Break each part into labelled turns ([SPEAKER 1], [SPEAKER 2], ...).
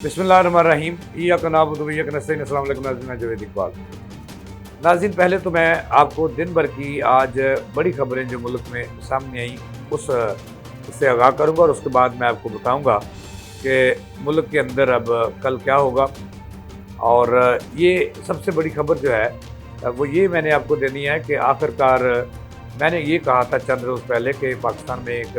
[SPEAKER 1] बिस्मिल्लाहिर्रहमानिर्रहीम इय्याका नअबुदु व इय्याका नस्तईन। अस्सलाम वालेकुम नाज़रीन, मैं जावेद इकबाल। नाज़रीन, पहले तो मैं आपको दिन भर की आज बड़ी खबरें जो मुल्क में सामने आई उससे आगाह करूँगा और उसके बाद मैं आपको बताऊँगा कि मुल्क के अंदर अब कल क्या होगा। और ये सबसे बड़ी खबर जो है वो ये मैंने आपको देनी है कि आखिरकार मैंने ये कहा था चंद रोज़ पहले कि पाकिस्तान में एक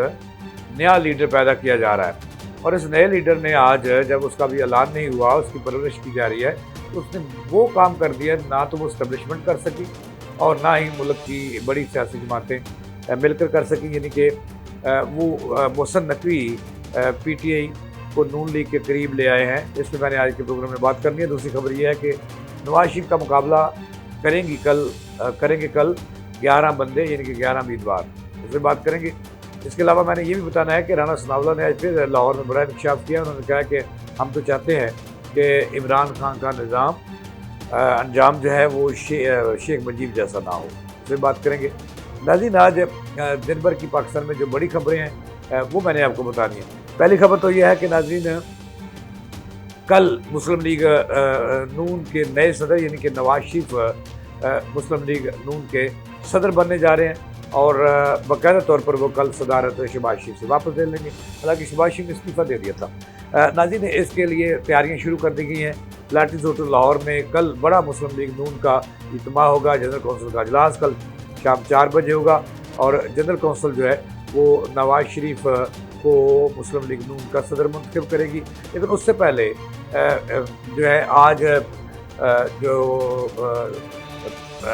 [SPEAKER 1] नया लीडर पैदा किया जा रहा है और इस नए लीडर ने आज, जब उसका भी ऐलान नहीं हुआ, उसकी परवरिश की जा रही है, तो उसने वो काम कर दिया ना तो वो इस्टेब्लिशमेंट कर सकी और ना ही मुल्क की बड़ी सियासी जमातें मिलकर कर सकी। यानी कि वो मोहसिन नकवी PTI को नून लीग के करीब ले आए हैं। इसमें मैंने आज के प्रोग्राम में बात करनी है। दूसरी खबर ये है कि नवाज शरीफ का मुकाबला करेंगे कल 11 बंदे, यानी कि 11 उम्मीदवार, इस पर बात करेंगे। इसके अलावा मैंने ये भी बताना है कि राना सनाउल्लाह ने आज फिर लाहौर में बड़ा इंकशाफ किया। उन्होंने कहा कि हम तो चाहते हैं कि इमरान खान का निज़ाम अंजाम जो है वो शेख मुजीब जैसा ना हो। इस पर बात करेंगे। नाज़रीन, आज दिन भर की पाकिस्तान में जो बड़ी खबरें हैं वो मैंने आपको बतानी है। पहली खबर तो यह है कि नाज़रीन, कल मुस्लिम लीग नून के नए सदर यानी कि नवाज शरीफ मुस्लिम लीग नून के सदर बनने जा रहे हैं और बाकायदा तौर पर वो कल सदारत शहबाज शरीफ से वापस ले लेंगे। हालांकि शहबाज शरीफ ने इस्तीफ़ा दे दिया था। नाज़रीन, इसके लिए तैयारियां शुरू कर दी गई हैं। लाटीज होटल लाहौर में कल बड़ा मुस्लिम लीग नून का इज्तिमा होगा। जनरल कौंसिल का अजलास कल शाम 4 बजे होगा और जनरल कौंसिल जो है वो नवाज शरीफ को मुस्लिम लीग नून का सदर मुंतखब करेगी। लेकिन उससे पहले जो है आज जो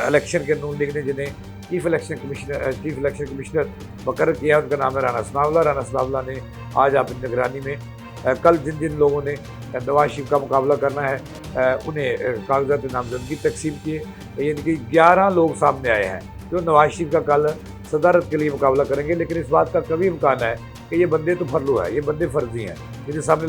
[SPEAKER 1] इलेक्शन के नून लीग ने जिन्हें चीफ इलेक्शन कमिश्नर मुकर्रर किया, उनका नाम है राना सनाउल्लाह। राना सनाउल्लाह ने आज अपनी निगरानी में कल जिन जिन लोगों ने नवाज शरीफ का मुकाबला करना है उन्हें कागजात नामजदगी तकसीम किए। यानी कि 11 लोग सामने आए हैं जो नवाज शरीफ का कल सदारत के लिए मुकाबला करेंगे। लेकिन इस बात का कभी इम्कान है कि ये बंदे तो फरलू है, ये बंदे फर्जी हैं जिन्हें सामने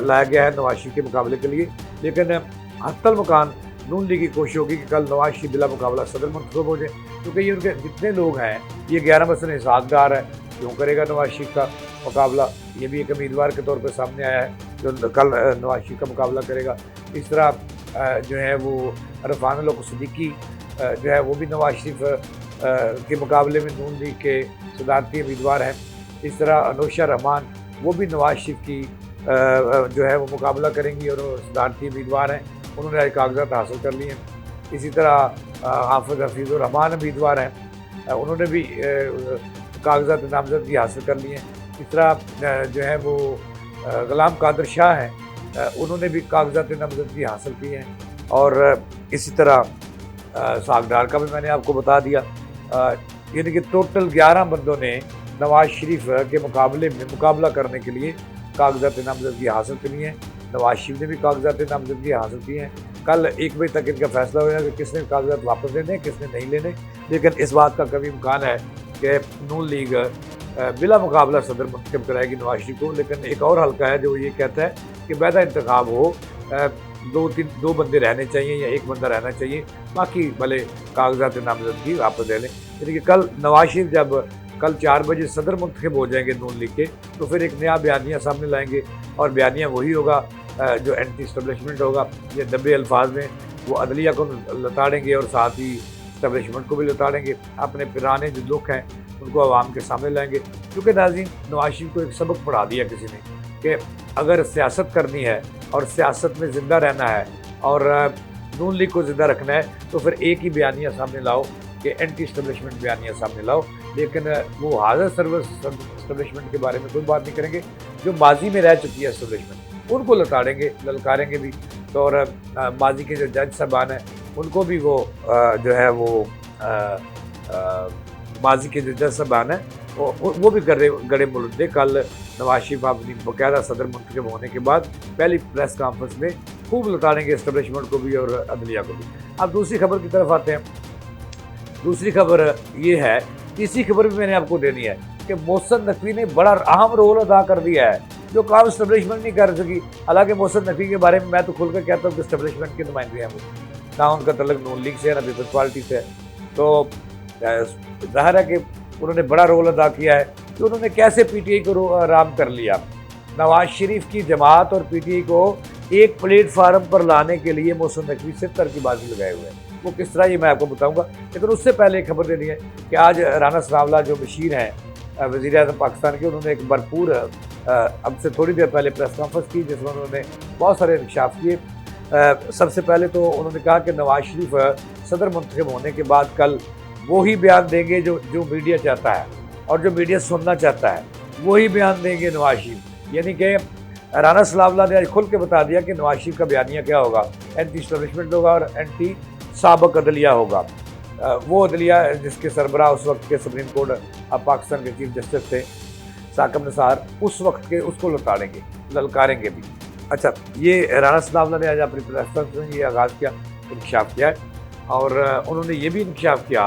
[SPEAKER 1] लाया गया है नवाज शरीफ के मुकाबले के लिए। लेकिन हत्तल मकान नून लीग की कोशिश होगी कि कल नवाज शरीफ बिला मुकाबला सदर मुंतखब हो जाए, क्योंकि ये उनके जितने लोग हैं, ये 11 में से हिसाबदार है। क्यों करेगा नवाज शरीफ का मुकाबला? ये भी एक उम्मीदवार के तौर पर सामने आया है जो कल नवाज शरीफ का मुकाबला करेगा। इस तरह जो है वो इरफान सिद्दीकी जो है वो भी नवाज शरीफ के मुकाबले में नून लीग के सदारती उम्मीदवार हैं। इस तरह अनोशा रहमान वो भी नवाज शरीफ की जो है वो मुकाबला करेंगी और सदारती उम्मीदवार हैं। उन्होंने आज कागजात हासिल कर लिए हैं। इसी तरह हाफिज़ हफीज़ुर रहमान उम्मीदवार हैं, उन्होंने भी कागजात नामजदगी हासिल कर लिए हैं। इस तरह जो है वो ग़ुलाम कादिर शाह हैं, उन्होंने भी कागजात नामजदगी हासिल किए हैं। और इसी तरह सागदार का भी मैंने आपको बता दिया। यानी कि टोटल 11 बंदों ने नवाज शरीफ के मुकाबला करने के लिए कागजात नामजदगी हासिल की हैं। नवाज शरीफ ने भी कागजात नामजदगी हासिल की हैं। कल 1 बजे तक इनका फैसला होगा कि किसने कागजात वापस लेने, किसने नहीं लेने। लेकिन इस बात का कभी इम्कान है कि नून लीग बिला मुकाबला सदर मुंतखब कराएगी नवाज शरीफ को। लेकिन एक और हल्का है जो ये कहता है कि बैदा इंतखाब हो, 2 बंदे रहने चाहिए या 1 बंदा रहना चाहिए, बाकी भले कागजात नामजदगी वापस ले लें। यानी कि कल नवाज शरीफ जब कल 4 बजे सदर मुंतखब हो जाएंगे नून लीग के, तो फिर एक नया बयानिया सामने लाएंगे और बयानिया वही होगा जो एंटी इस्टेब्लिशमेंट होगा। ये दबे अल्फाज में वो अदलिया को लताड़ेंगे और साथ ही इस्टेब्लिशमेंट को भी लताड़ेंगे। अपने पुराने जो दुख हैं उनको आवाम के सामने लाएंगे। क्योंकि नाज़रीन, नवाज शरीफ को एक सबक पढ़ा दिया किसी ने कि अगर सियासत करनी है और सियासत में ज़िंदा रहना है और नून लीग को ज़िंदा रखना है, तो फिर एक ही बयानिया सामने लाओ कि एंटी इस्टेब्लिशमेंट बयानिया सामने लाओ। लेकिन वो हाज़िर सर्विस इस्टेब्लिशमेंट के बारे में कोई बात नहीं करेंगे। जो माजी में रह चुकी है इस्टेब्लिशमेंट, उनको लताड़ेंगे, ललकारेंगे भी। तो और माजी के जो जज साहबान हैं उनको भी वो जो है वो माजी के जो जज साहबान हैं वो भी गड़े मुलद्दे कल नवाज शरीफ अपनी बाकायदा सदर मुंतखब होने के बाद पहली प्रेस कॉन्फ्रेंस में खूब लताड़ेंगे इस्टेब्लिशमेंट को भी और अदलिया को भी। अब दूसरी खबर की तरफ आते हैं। दूसरी खबर ये है, तीसरी खबर भी मैंने आपको देनी है कि मोहसिन नकवी ने बड़ा अहम रोल अदा कर दिया है जो काम इस्टेब्लिशमेंट नहीं कर सकी। हालांकि मोहसिन नकवी के बारे में मैं तो खुलकर कहता हूँ कि इस्टेब्लिशमेंट के नुमाइंदे हैं वो, ना उनका तल्लुक नून लीग से है ना पीपल्स पार्टी से है। तो जाहिर है कि उन्होंने बड़ा रोल अदा किया है कि उन्होंने कैसे PTI को आराम कर लिया। नवाज शरीफ की जमात और पीटीआई को एक प्लेटफार्म पर लाने के लिए मोहसिन नकवी से तरकीबाजी लगाए हुए हैं। वो किस तरह ये मैं आपको बताऊंगा, लेकिन उससे पहले एक खबर देनी है कि आज राना सनाउल्लाह जो बशीर हैं वज़ीर आज़म पाकिस्तान के, उन्होंने एक भरपूर अब से थोड़ी देर पहले प्रेस कॉन्फ्रेंस की जिसमें उन्होंने बहुत सारे इंकशाफ किए। सबसे पहले तो उन्होंने कहा कि नवाज शरीफ सदर मुंतखब होने के बाद कल वही बयान देंगे जो मीडिया चाहता है और जो मीडिया सुनना चाहता है वही बयान देंगे नवाज शरीफ। यानी कि राना सनाउल्लाह ने आज खुल के बता दिया कि नवाज शरीफ का बयानिया क्या होगा, एंटी इस्टेब्लिशमेंट होगा और एंटी साबक अदलिया होगा। वो अदलिया जिसके सरबराह उस वक्त के सुप्रीम कोर्ट अब पाकिस्तान के चीफ जस्टिस थे साकिब निसार, उस वक्त के उसको ललकारेंगे भी। अच्छा, ये राना सनाउल्लाह ने आज अपनी प्रेस कॉन्फ्रेंस में ये आगाज़ किया, इंकशाफ किया है और उन्होंने ये भी इंकशाफ किया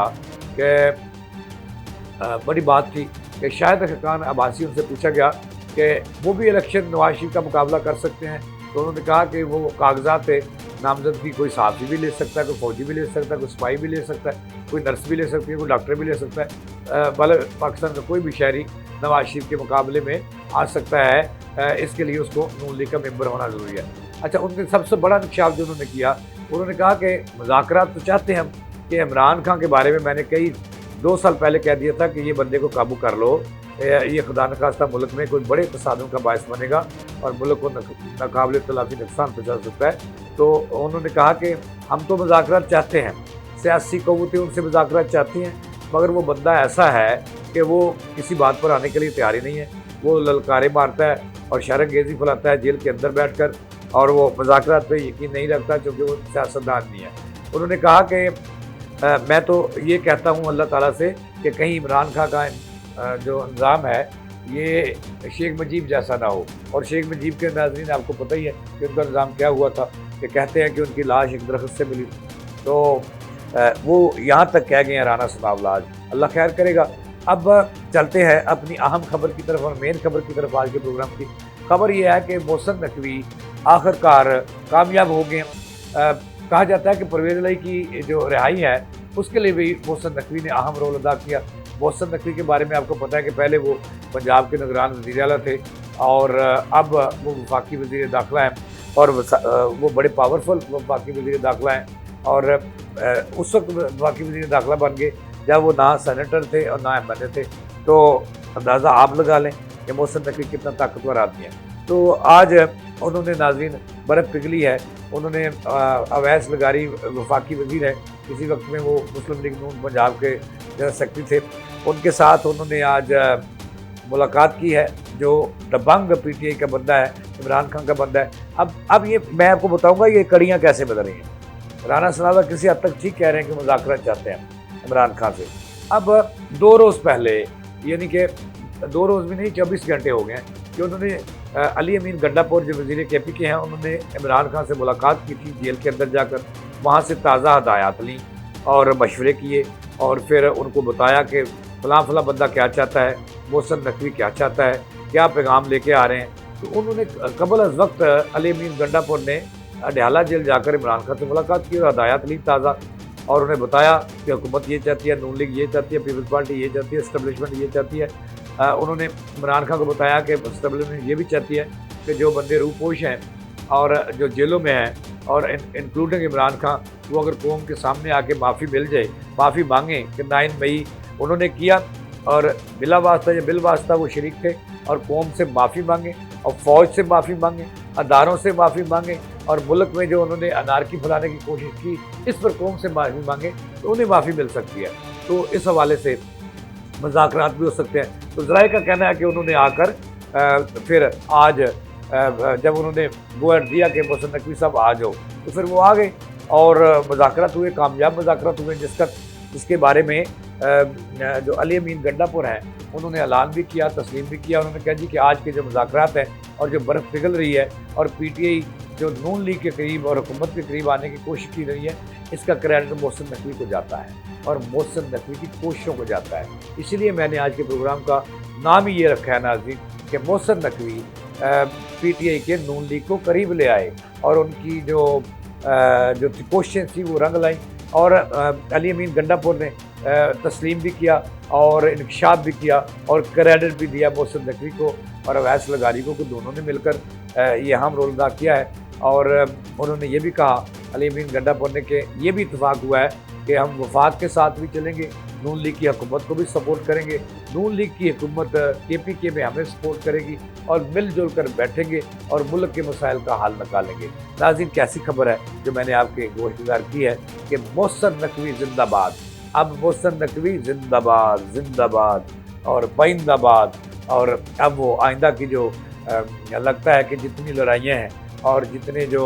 [SPEAKER 1] कि बड़ी बात थी कि शाहिद अख्तर खान अब्बासी उनसे पूछा गया कि वो भी इलेक्शन नवाज शरीफ का मुकाबला कर सकते हैं, तो उन्होंने कहा कि वो कागजात नामजदगी कोई सहाफ़ी भी ले सकता है, कोई फ़ौजी भी ले सकता है, कोई सिपाही भी ले सकता है, कोई नर्स भी ले सकती है, कोई डॉक्टर भी ले सकता है, भले पाकिस्तान का कोई भी शहरी नवाज शरीफ के मुकाबले में आ सकता है। इसके लिए उसको नून लीग का मेंबर होना ज़रूरी है। अच्छा, उनके सबसे बड़ा इंकशाफ जो उन्होंने किया, उन्होंने कहा कि मुज़ाकरात तो चाहते हैं हम कि इमरान खान के बारे में मैंने कई 2 साल पहले कह दिया था कि ये बंदे को काबू कर लो, ये खुदा न खास्ता मुल्क में कोई बड़े तसादुम का बायस बनेगा और मुल्क को नाकाबिल तलाफी नुकसान पहुँचा सकता है। तो उन्होंने कहा कि हम तो मुज़ाकरात चाहते हैं, सियासी क़व्वतें उनसे मुज़ाकरात चाहती हैं, मगर वो बंदा ऐसा है कि वो किसी बात पर आने के लिए तैयार ही नहीं है। वो ललकारे मारता है और शरंगेज़ी फैलाता है जेल के अंदर बैठकर, और वो मुज़ाकरात पे यकीन नहीं रखता क्योंकि वो सियासतदान नहीं है। उन्होंने कहा कि मैं तो ये कहता हूँ अल्लाह ताला से कि कहीं इमरान खान का जो निज़ाम है ये शेख मुजीब जैसा ना हो। और शेख मुजीब के नाज़रीन आपको पता ही है कि उनका निज़ाम क्या हुआ था, कि कहते हैं कि उनकी लाश एक दरख्त से मिली, तो वो यहाँ तक कह गए हैं राना सनाउल्लाह। आज अल्लाह खैर करेगा। अब चलते हैं अपनी अहम खबर की तरफ और मेन खबर की तरफ। आज के प्रोग्राम की खबर ये है कि मोहसिन नकवी आखिरकार कामयाब हो गए। कहा जाता है कि परवेज़ इलाही की जो रिहाई है उसके लिए भी मोहसिन नकवी ने अहम रोल अदा किया। मोहसिन नकवी के बारे में आपको पता है कि पहले वो पंजाब के निगरान वज़ीर आला थे और अब वो वफाकी वज़ीर दाखिला हैं और वो बड़े पावरफुल वफाकी वज़ीर दाखिला हैं। और उस वक्त वफाकी वज़ीर दाखिला बन गए जब वो ना सेनेटर थे और ना MLA थे, तो अंदाज़ा आप लगा लें कि मोहसिन नकवी कितना ताकतवर आदमी है। तो आज उन्होंने नाज़रीन बर्फ़ पिघली है। उन्होंने अवैस लगारी वफाकी वज़ीर है, किसी वक्त में वो मुस्लिम लीग नून पंजाब के जनरल सेक्रेटरी थे, उनके साथ उन्होंने आज मुलाकात की है। जो दबंग PTI का बंदा है, इमरान खान का बंदा है। अब ये मैं आपको बताऊंगा ये कड़ियाँ कैसे बदल रही हैं। राना सनाउल्लाह किसी हद तक ठीक कह रहे हैं कि मुज़ाकरात चाहते हैं इमरान खान से। अब 2 रोज़ पहले, यानी कि 2 रोज़ भी नहीं 24 घंटे हो गए हैं कि उन्होंने अली अमीन गंडापुर जो वज़ीर KP के हैं, उन्होंने इमरान खान से मुलाकात की थी जेल के अंदर जाकर। वहाँ से ताज़ा हदायत ली और मशवरे किए और फिर उनको बताया कि फ़लाँ बंदा क्या चाहता है, मोहसिन नकवी क्या चाहता है, क्या पैगाम लेके आ रहे हैं। तो उन्होंने कबल अज़ वक्त अली अमीन गंडापुर ने अडयाला जेल जाकर इमरान खान से मुलाकात की और हदायत ली ताज़ा, और उन्हें बताया कि हुकूमत ये चाहती है, नून लीग ये चाहती है, पीपल्स पार्टी ये चाहती है, इस्टेब्लिशमेंट ये चाहती है। उन्होंने इमरान खान को बताया कि इस्टेब्लिशमेंट ये भी चाहती है कि जो बंदे रूपोश हैं और जो जेलों में हैं और इंक्लूडिंग इमरान खान, वो अगर कौम के सामने आके माफ़ी मिल जाए, माफ़ी मांगें कि 9 मई उन्होंने किया और बिला वास्ता या बिल वास्ता वो शरीक थे, और कौम से माफ़ी मांगें और फ़ौज से माफ़ी मांगें, अदारों से माफ़ी मांगें, और मुल्क में जो उन्होंने अनारकी फैलाने की कोशिश की इस पर कौम से माफ़ी मांगें तो उन्हें माफ़ी मिल सकती है। तो इस हवाले से मुज़ाकरात भी हो सकते हैं। तो ज़राए का कहना है कि उन्होंने आकर फिर आज जब उन्होंने गो अहेड दिया कि मोहसिन नकवी साहब आ जाओ, तो फिर वो आ गए और मुज़ाकरात हुए, कामयाब मुज़ाकरात हुए, जिसके बारे में जो अली अमीन गंडापुर हैं उन्होंने ऐलान भी किया, तस्लीम भी किया। उन्होंने कहा जी कि आज के जो मुज़ाकरात हैं और जो बर्फ़ पिघल रही है और PTI जो नून लीग के करीब और हुकूमत के करीब आने की कोशिश की रही है, इसका क्रेडिट मोहसिन नकवी को जाता है और मोहसिन नकवी की कोशिशों को जाता है। इसलिए मैंने आज के प्रोग्राम का नाम ही ये रखा है नाज़रीन कि मोहसिन नकवी PTI के नून लीग को करीब ले आए और उनकी जो कोशिशें थी वो रंग लाई। और अली अमीन गंडापुर ने तस्लीम भी किया और इंकशाफ भी किया और क्रेडिट भी दिया मोहसिन नकवी को और अवैस लगारी को दोनों ने मिलकर ये अहम रोल अदा किया है। और उन्होंने ये भी कहा, अली अमीन गंडापुर ने, कि ये भी इत्तेफाक हुआ है कि हम वफाक के साथ भी चलेंगे, नून लीग की हुकूमत को भी सपोर्ट करेंगे, नून लीग की हुकूमत KPK में हमें सपोर्ट करेगी और मिलजुल कर बैठेंगे और मुल्क के मसाइल का हल निकालेंगे। नाज़रीन, कैसी खबर है जो मैंने आपके गोश्तदार की है कि मोहसिन नकवी जिंदाबाद। अब मोहसिन नकवी जिंदाबाद जिंदाबाद और पाइंदाबाद। और अब वो आइंदा की जो लगता है कि जितनी लड़ाइयाँ हैं और जितने जो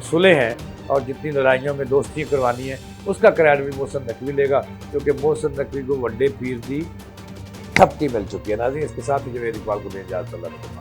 [SPEAKER 1] सुलह हैं और जितनी लड़ाइयों में दोस्ती करवानी है, उसका क्रेडिट भी मोहसिन नकवी लेगा, क्योंकि मोहसिन नकवी को वड्डे पीर की थपकी मिल चुकी है। नाज़रीन, इसके साथ ही जवेद इकबाल को दें इजाज़त। अल्लाह।